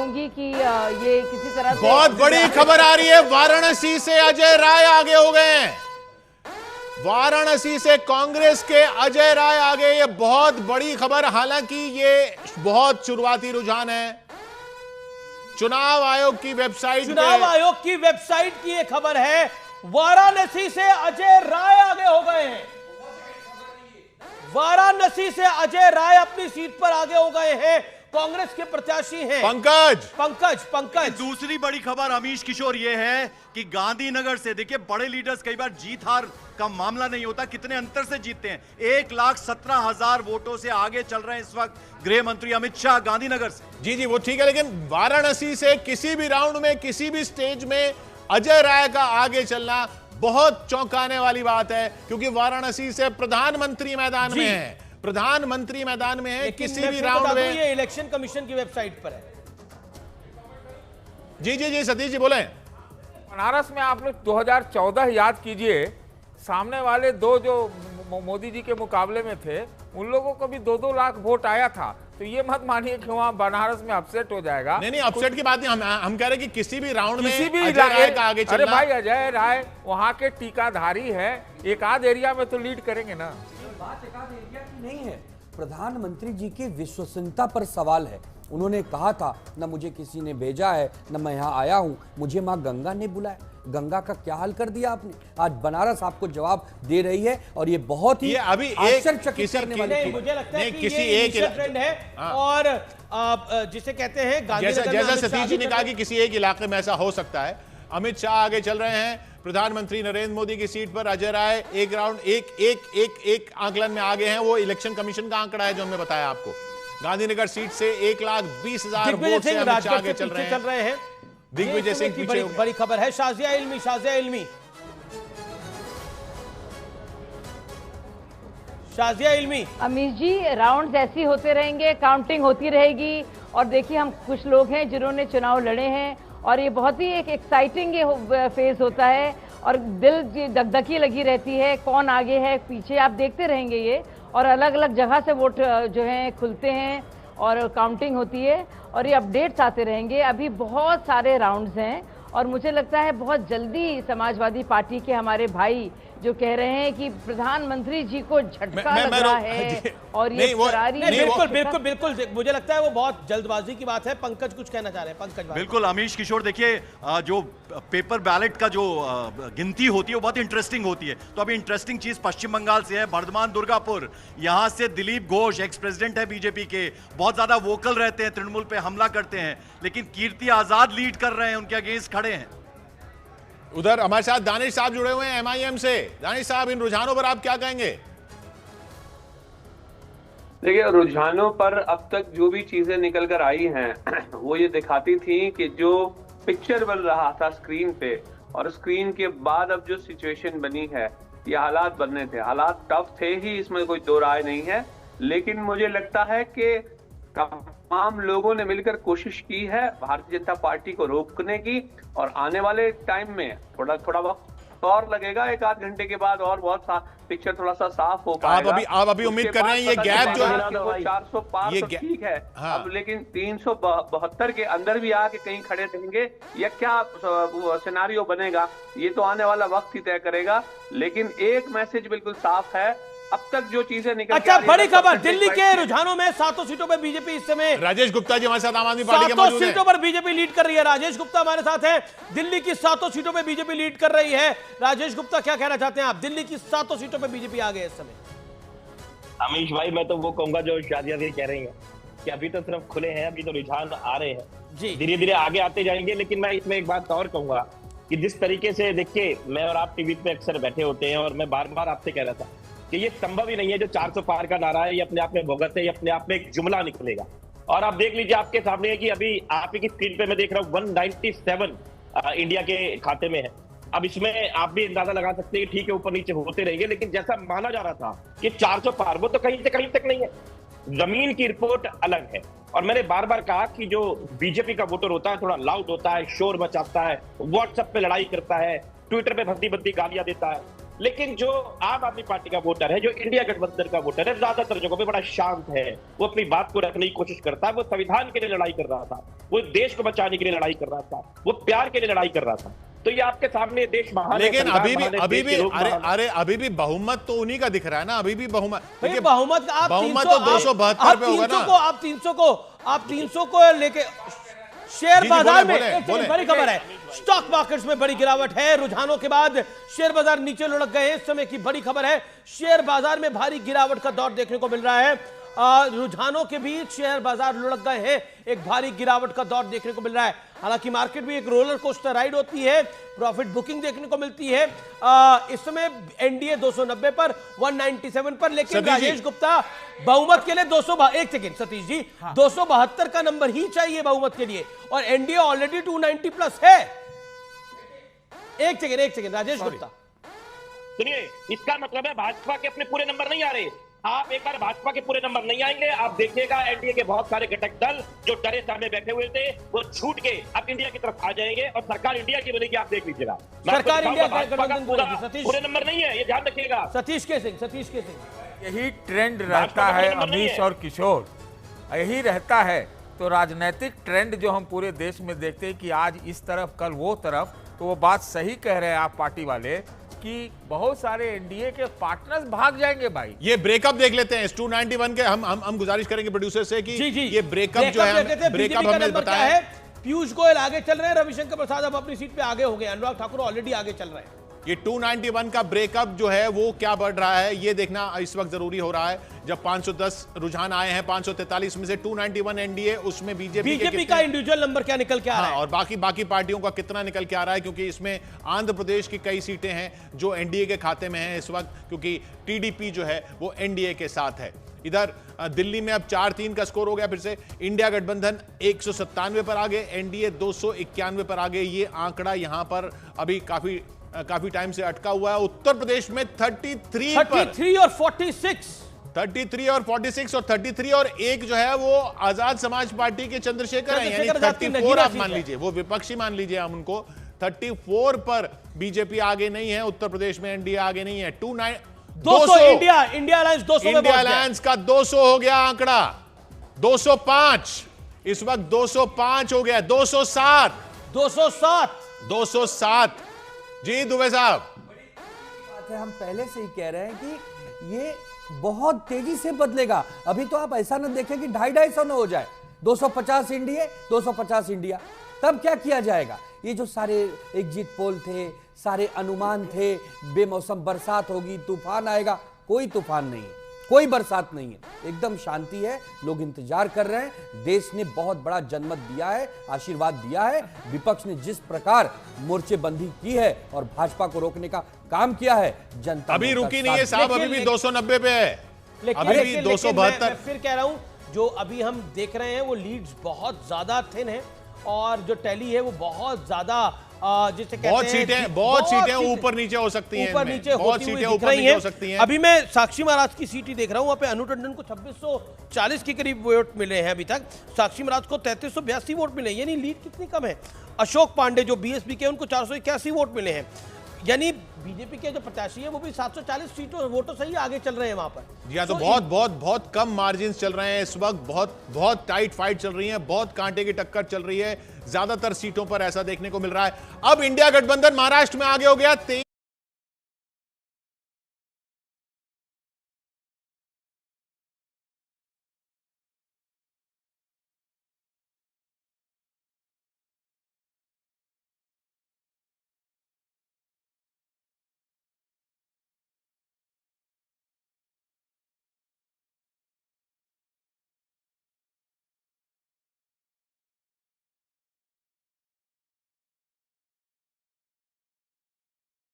होंगी कि ये किसी तरह से बहुत बड़ी खबर आ रही है, वाराणसी से अजय राय आगे हो गए हैं। वाराणसी से कांग्रेस के अजय राय आगे, ये बहुत बड़ी खबर। हालांकि ये बहुत शुरुआती रुझान है। चुनाव आयोग की वेबसाइट की ये खबर है, वाराणसी से अजय राय आगे हो गए हैं। वाराणसी से अजय राय अपनी सीट पर आगे हो गए हैं, कांग्रेस के प्रत्याशी हैं पंकज। दूसरी बड़ी खबर अमीश किशोर ये है कि गांधीनगर से, देखिए बड़े लीडर्स कई बार जीत हार का मामला नहीं होता, कितने अंतर से जीतते हैं। 1,17,000 वोटों से आगे चल रहे हैं इस वक्त गृह मंत्री अमित शाह गांधीनगर से। जी वो ठीक है, लेकिन वाराणसी से किसी भी राउंड में, किसी भी स्टेज में अजय राय का आगे चलना बहुत चौंकाने वाली बात है, क्योंकि वाराणसी से प्रधानमंत्री मैदान में है। प्रधानमंत्री मैदान में है, किसी भी राउंड में। ये इलेक्शन कमीशन की वेबसाइट पर है। जी सतीश जी बोले। बनारस में आप लोग 2014 याद कीजिए, सामने वाले दो जो मोदी जी के मुकाबले में थे, उन लोगों को भी 2-2 लाख वोट आया था। तो ये मत मानिए कि वहां बनारस में अपसेट हो जाएगा। नहीं अपसेट की बात नहीं, हम कह रहे हैं कि किसी भी राउंड में किसी भी अजय राय का आगे चलना। अरे भाई, अजय राय वहां के टीकाधारी है, एक आध एरिया में तो लीड करेंगे ना। बात एक आध एरिया की नहीं है, प्रधानमंत्री जी की विश्वसनीयता पर सवाल है। उन्होंने कहा था, न मुझे किसी ने भेजा है, न मैं यहाँ आया हूँ, मुझे माँ गंगा ने बुलाया। गंगा का क्या हाल कर दिया आपने। आज बनारस आपको जवाब दे रही है, और ये बहुत ही अभी आश्चर्यचकित करने वाली मुझे लगता है कि किसी ये एक ट्रेंड है। और जिसे कहते हैं जैसा सतीश जी ने कहा कि किसी एक इलाके में ऐसा हो सकता है। अमित शाह आगे चल रहे हैं, प्रधानमंत्री नरेंद्र मोदी की सीट पर अजय राय एक राउंड एक आंकलन में आगे हैं। वो इलेक्शन कमीशन का आंकड़ा है जो हमने बताया आपको। गांधीनगर सीट से 1,20,000 वोट से अमित शाह आगे चल रहे हैं। दिग्विजय सिंह पीछे। बड़ी खबर है शाजिया इल्मी। अमीश जी, राउंड्स ऐसी होते रहेंगे, काउंटिंग होती रहेगी। और देखिए, हम कुछ लोग हैं जिन्होंने चुनाव लड़े हैं, और ये बहुत ही एक एक्साइटिंग ये फेज होता है, और दिल दगदगी लगी रहती है, कौन आगे है पीछे, आप देखते रहेंगे ये। और अलग अलग जगह से वोट जो है खुलते हैं और काउंटिंग होती है, और ये अपडेट्स आते रहेंगे। अभी बहुत सारे राउंड्स हैं, और मुझे लगता है बहुत जल्दी समाजवादी पार्टी के हमारे भाई जो कह रहे हैं कि प्रधानमंत्री जी को झटका लग रहा है, और ये बिल्कुल मुझे लगता है वो बहुत जल्दबाजी की बात है। पंकज कुछ कहना चाह रहे हैं। पंकज बिल्कुल अमीश किशोर, देखिए जो पेपर बैलेट का जो गिनती होती है वो बहुत इंटरेस्टिंग होती है। तो अभी इंटरेस्टिंग चीज पश्चिम बंगाल से है, बर्धमान दुर्गापुर। यहां से दिलीप घोष, एक्स प्रेसिडेंट है बीजेपी के, बहुत ज्यादा वोकल रहते हैं, तृणमूल पे हमला करते हैं, लेकिन कीर्ति आजाद लीड कर रहे हैं, उनके अगेंस्ट खड़े हैं। उधर हमारे साथ दानिश साहब जुड़े हुए हैं MIM से। दानिश साहब, इन रुझानों पर आप क्या कहेंगे? देखिए, रुझानों पर अब तक जो भी चीजें निकल कर आई हैं वो ये दिखाती थी कि जो पिक्चर बन रहा था स्क्रीन पे, और स्क्रीन के बाद अब जो सिचुएशन बनी है, ये हालात बनने थे। हालात टफ थे ही, इसमें कोई दो राय नहीं है। लेकिन मुझे लगता है कि तमाम लोगों ने मिलकर कोशिश की है भारतीय जनता पार्टी को रोकने की, और आने वाले टाइम में थोड़ा वक्त और लगेगा, 1 आध घंटे के बाद और बहुत पिक्चर थोड़ा सा साफ हो पाएगा। आप अभी उम्मीद कर रहे हैं ये गैप जो है 400 पार तो ठीक है। हाँ। अब लेकिन 372 के अंदर भी आके कहीं खड़े रहेंगे, या क्या सिनारियो बनेगा, ये तो आने वाला वक्त ही तय करेगा। लेकिन एक मैसेज बिल्कुल साफ है, अब तक जो चीजें निकल। अच्छा, बड़ी खबर, दिल्ली के रुझानों में 7 सीटों पर बीजेपी इस समय। राजेश गुप्ता जी हमारे साथ आम आदमी पार्टी के मौजूद हैं। 7 सीटों पर बीजेपी लीड कर रही है। राजेश गुप्ता हमारे साथ है। दिल्ली की 7 सीटों पर बीजेपी लीड कर रही है। राजेश गुप्ता, क्या कहना चाहते हैं आप? दिल्ली की 7 सीटों पर बीजेपी आ गई इस समय। अमीश भाई, मैं तो वो कहूंगा जो शाजिया जी कह रही हैं कि अभी तो सिर्फ खुले हैं, अभी तो रुझान आ रहे हैं, धीरे धीरे आगे आते जाएंगे। लेकिन मैं इसमें एक बात और कहूंगा कि जिस तरीके से, देखिए, मैं और आप टीवी पे अक्सर बैठे होते हैं, और मैं बार बार आपसे कह रहा था कि ये संभव ही नहीं है जो 400 पार का नारा है, ये अपने आप में भोगस है, ये अपने आप में एक जुमला निकलेगा। और आप देख लीजिए, आपके सामने है कि अभी आप ही की स्क्रीन पे मैं देख रहा हूँ 197 इंडिया के खाते में है। अब इसमें आप भी अंदाजा लगा सकते हैं कि ठीक है, ऊपर नीचे होते रहेंगे, लेकिन जैसा माना जा रहा था कि 400 पार, वो तो कहीं से कहीं तक नहीं है। जमीन की रिपोर्ट अलग है। और मैंने बार बार कहा कि जो बीजेपी का वोटर होता है, थोड़ा लाउड होता है, शोर मचाता है, व्हाट्सएप पे लड़ाई करता है, ट्विटर पे भद्दी भद्दी गालियां देता है। लेकिन जो आम आदमी पार्टी का वोटर है, जो इंडिया गठबंधन का वोटर है, ज्यादातर जगहों पे बड़ा शांत है, वो अपनी बात को रखने की कोशिश करता है। वो संविधान के लिए लड़ाई कर रहा था, वो देश को बचाने के लिए लड़ाई कर रहा था, वो प्यार के लिए लड़ाई कर रहा था। तो ये आपके सामने देश महान, लेकिन अभी भी बहुमत तो उन्हीं का दिख रहा है ना, अभी भी बहुमत बहुमत तो 272 पे होगा ना। आप 300 को लेके शेयर बाजार में बड़ी खबर है, स्टॉक मार्केट्स में बड़ी गिरावट है। रुझानों के बाद शेयर बाजार नीचे लुढ़क गए हैं। इस समय की बड़ी खबर है, शेयर बाजार में भारी गिरावट का दौर देखने को मिल रहा है। रुझानों के बीच शेयर बाजार लुढ़क गए हैं, एक भारी गिरावट का दौर देखने को मिल रहा है। हालांकि मार्केट भी एक रोलर कोस्टर राइड होती है, प्रॉफिट बुकिंग देखने को मिलती है। इस समय एनडीए 290 पर, 197 पर, लेकिन राजेश गुप्ता बहुमत के लिए 1 सेकेंड सतीश जी, 272 का नंबर ही चाहिए बहुमत के लिए, और एनडीए ऑलरेडी 290 प्लस है। एक सेकेंड राजेश गुप्ता सुनिए, इसका मतलब है भाजपा के अपने पूरे नंबर नहीं आ रहे। आप एक बार भाजपा के पूरे नंबर नहीं आएंगे, आप देखिएगा एनडीए के बहुत सारे घटक दल जो डरे सामने बैठे हुए थे, वो छूट के अब इंडिया की तरफ आ जाएंगे और सरकार इंडिया की बनेगी। आप देख लीजिएगा, सरकार इंडिया का पूरे नंबर नहीं है, ये ध्यान रखिएगा। सतीश के सिंह यही ट्रेंड रहता है अमीश और किशोर, यही रहता है। तो राजनीतिक ट्रेंड जो हम पूरे देश में देखते हैं कि आज इस तरफ कल वो तरफ, तो वो बात सही कह रहे हैं आप पार्टी वाले कि बहुत सारे एनडीए के पार्टनर्स भाग जाएंगे भाई। ये ब्रेकअप देख लेते हैं इस 291 के। हम गुजारिश करेंगे प्रोड्यूसर से कि जी, ये ब्रेकअप जो है, ब्रेकअप हमने बताया है। पीयूष गोयल आगे चल रहे हैं, रविशंकर प्रसाद अब अपनी सीट पे आगे हो गए, अनुराग ठाकुर ऑलरेडी आगे चल रहे हैं। ये 291 का ब्रेकअप जो है वो क्या बढ़ रहा है, ये देखना इस वक्त जरूरी हो रहा है। जब 510 रुझान आए हैं, 543 में से 291 एनडीए, उसमें बीजेपी का इंडिविजुअल नंबर क्या निकल के आ रहा है, और बाकी पार्टियों का कितना निकल के आ रहा है, क्योंकि इसमें आंध्र प्रदेश की कई सीटें हैं जो एनडीए के खाते में हैं इस वक्त, क्योंकि टीडीपी जो है वो एनडीए के साथ है। इधर दिल्ली में अब 4-3 का स्कोर हो गया फिर से। इंडिया गठबंधन 197 पर आ गए, एनडीए 291 पर आ गए। ये आंकड़ा यहां पर अभी काफी टाइम से अटका हुआ है। उत्तर प्रदेश में 33 और 46 और 33 और 1 जो है वो आजाद समाज पार्टी के चंद्रशेखर हैं, यानी 34 आप मान लीजिए, वो विपक्षी मान लीजिए हम उनको। 34 पर बीजेपी आगे नहीं है, उत्तर प्रदेश में एनडीए आगे नहीं है। 200 इंडिया अलायंस 200 इंडिया अलायंस का 200 हो गया आंकड़ा, 205 इस वक्त 205 हो गया, 207 जी दुबे साहब। बात है, हम पहले से ही कह रहे हैं कि ये बहुत तेजी से बदलेगा। अभी तो आप ऐसा न देखें कि 250 न हो जाए, 250 इंडिया, तब क्या किया जाएगा। ये जो सारे एग्जिट पोल थे, सारे अनुमान थे, बेमौसम बरसात होगी, तूफान आएगा, कोई तूफान नहीं है, कोई बरसात नहीं है, एकदम शांति है। लोग इंतजार कर रहे हैं। देश ने बहुत बड़ा जनमत दिया है, आशीर्वाद दिया है। विपक्ष ने जिस प्रकार मोर्चेबंदी की है और भाजपा को रोकने का काम किया है, जनता अभी रुकी नहीं है साहब, अभी भी 290 पे है, अभी भी 272। फिर कह रहा हूं, जो अभी हम देख रहे हैं वो लीड्स बहुत ज्यादा थिन है, और जो टैली है वो बहुत ज्यादा जिसे कहते हैं बहुत सीटें ऊपर नीचे हो सकती हैं, ऊपर नीचे होती हुई दिख रही हैं। अभी मैं साक्षी महाराज की सीट ही देख रहा हूं, वहां पे अनु टंडन को 2640 के करीब वोट मिले हैं अभी तक, साक्षी महाराज को 3382 वोट मिले, यानी लीड कितनी कम है। अशोक पांडे जो बीएसपी के, उनको 481 वोट मिले हैं, यानी बीजेपी के जो प्रत्याशी है वो भी 740 सीटों वोटों से ही आगे चल रहे हैं वहां पर। जी हाँ, तो बहुत कम मार्जिन चल रहे हैं इस वक्त, बहुत टाइट फाइट चल रही है, बहुत कांटे की टक्कर चल रही है, ज्यादातर सीटों पर ऐसा देखने को मिल रहा है। अब इंडिया गठबंधन महाराष्ट्र में आगे हो गया,